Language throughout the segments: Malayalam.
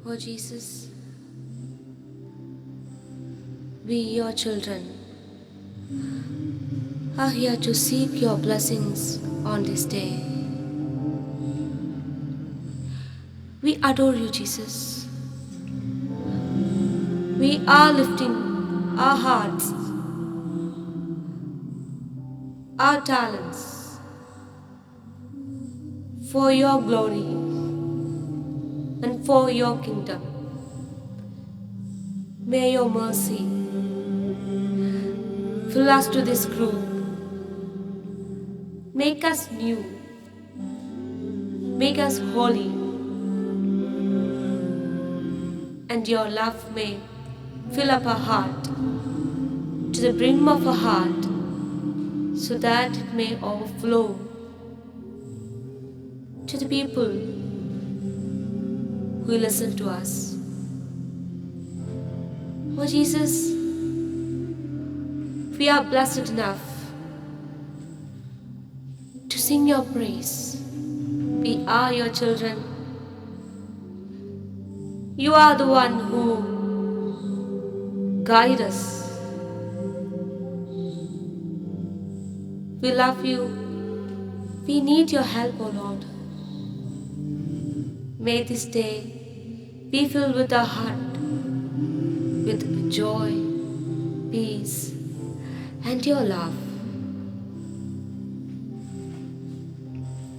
Oh Jesus, we, your children, are here to seek your blessings on this day. We adore you, Jesus. We are lifting our hearts, our talents for your glory and for your kingdom. May your mercy fill us to this group. Make us new. Make us holy. And your love may fill up our heart to the brim of our heart so that it may overflow to the people who listen to us. Oh Jesus, we are blessed enough to sing your praise. We are your children. You are the one who guide us. We love you. We need your help, O Lord. May this day be filled with our heart with joy, peace, and your love.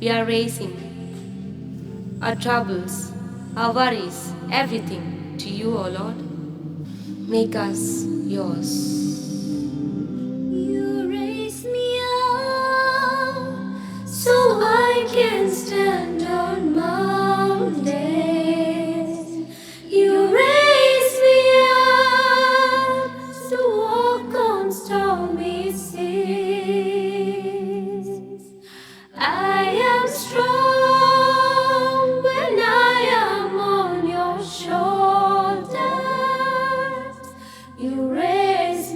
We are raising our troubles, our worries, everything to you, O Lord. Make us yours. You raise me up so I can stand on mountains. You raise me up to walk on stormy seas. I am strong when I am on your shoulders. You raise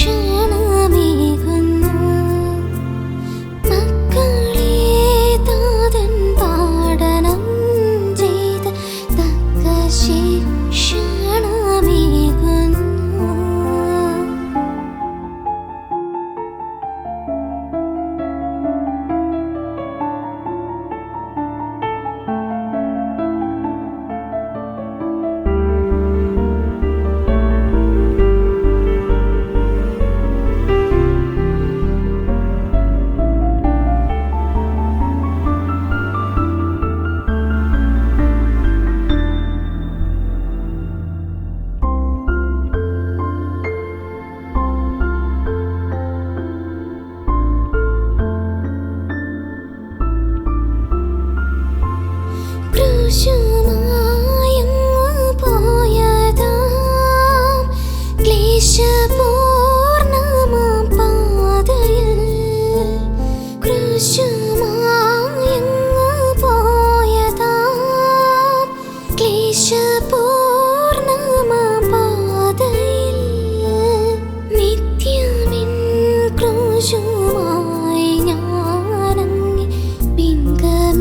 ശിക്ഷണമേകുന്നു. മക്കളെ താതൻ പാടനം ചെയ്ത് തക്ക ശിക്ഷണമേകുന്നു. ക്രൂശുമായങ്ങു പോയതാം ക്ലേശപൂർണ്ണമാം പാതയിൽ. ക്രൂശുമായങ്ങു പോയതാം ക്ലേശപൂർണ്ണമാം പാതയിൽ. നിത്യമെൻ ക്രൂശുമായി ഞാനങ്ങെ പിൻഗമിച്ചിടും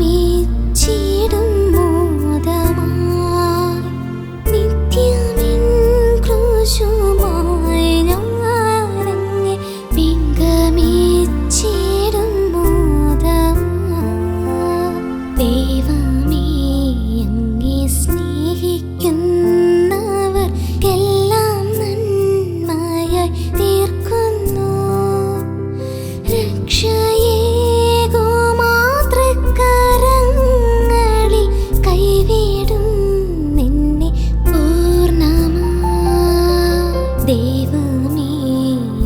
മോദമായി. നിത്യമെൻ ക്രൂശുമായി ഞാനങ്ങെ പിൻഗമിച്ചിടും മോദമായി. ദൈവമേ, അങ്ങേ സ്നേഹിക്കുന്നവർക്കെല്ലാം നന്മയായി തീർക്കുന്നു. രക്ഷയേകോ മാതൃകരങ്ങളിൽ കൈവിടും നിന്നെ പൂർണ്ണമായി. ദൈവമേ,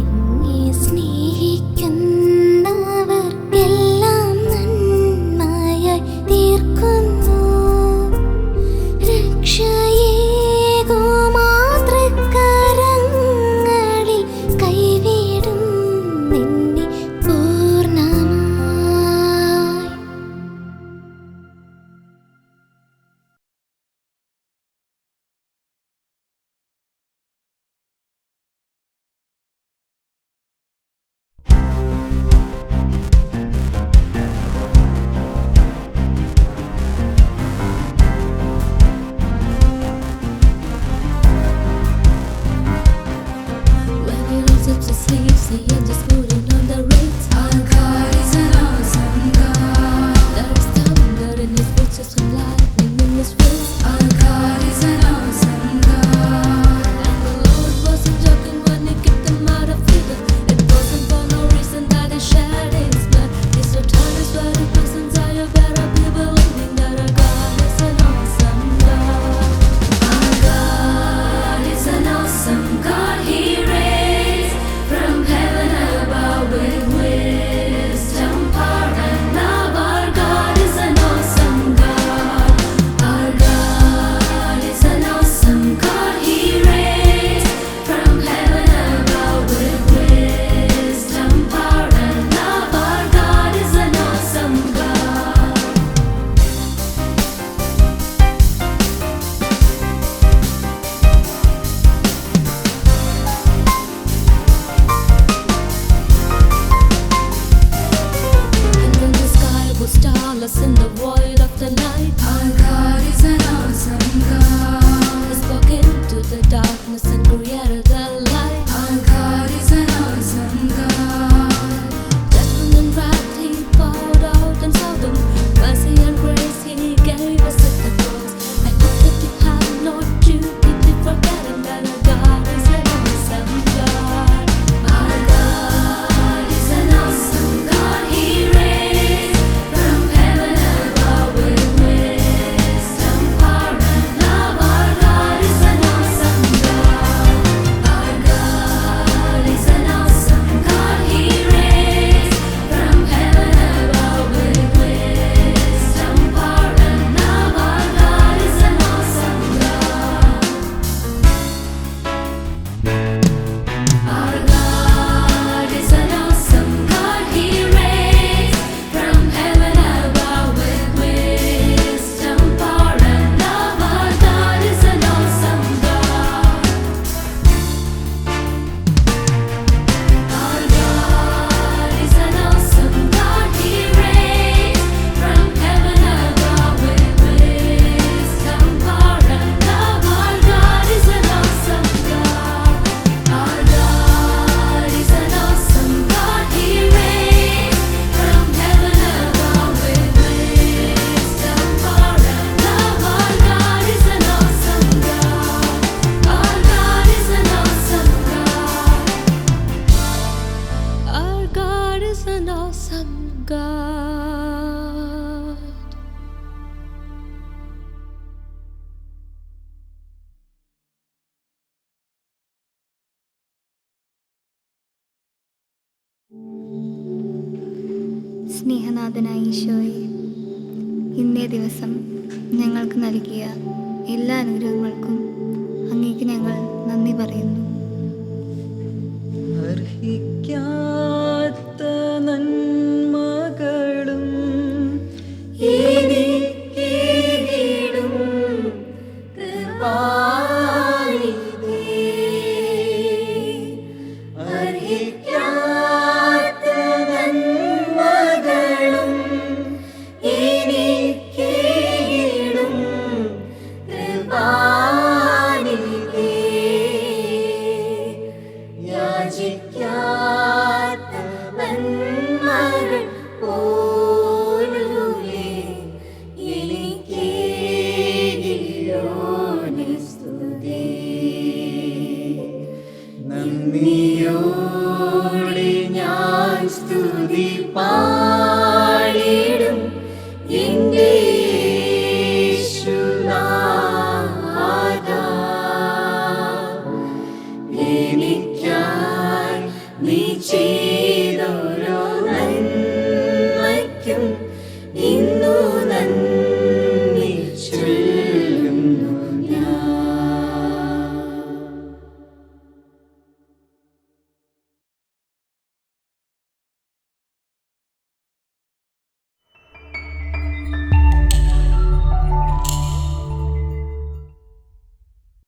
അങ്ങേ സ്നേഹിക്കുന്നവർക്കെല്ലാം നന്മയായി തീർക്കുന്നു. രക്ഷയേകോ മാതൃകരങ്ങളിൽ കൈവിടും നിന്നെ പൂർണ്ണമായി. സ്നേഹനാഥനായ ഈശോയെ, ഇന്നേ ദിവസം ഞങ്ങൾക്ക് നൽകിയ എല്ലാ അനുഗ്രഹങ്ങൾക്കും അങ്ങേക്ക് ഞങ്ങൾ നന്ദി പറയുന്നു. അർഹിക്കാത്ത നന്മകളും എനിക്കേകിടും കൃപാനിധി. അർഹിക്കാത്ത നന്മകളും എനിക്കേകിടും കൃപാനിധി. യാചിക്കാത്ത നന്മകൾ പോലുമേ എനിക്കേകിയോനെ സ്തുതി. നന്ദിയോടെ ഞാൻ സ്തുതി പാടിടും എൻ്റെ യേശുനാഥാ. എനിക്കായി നീ ചെയ്തോരോ നന്മയ്ക്കും ഇന്നു നന്ദി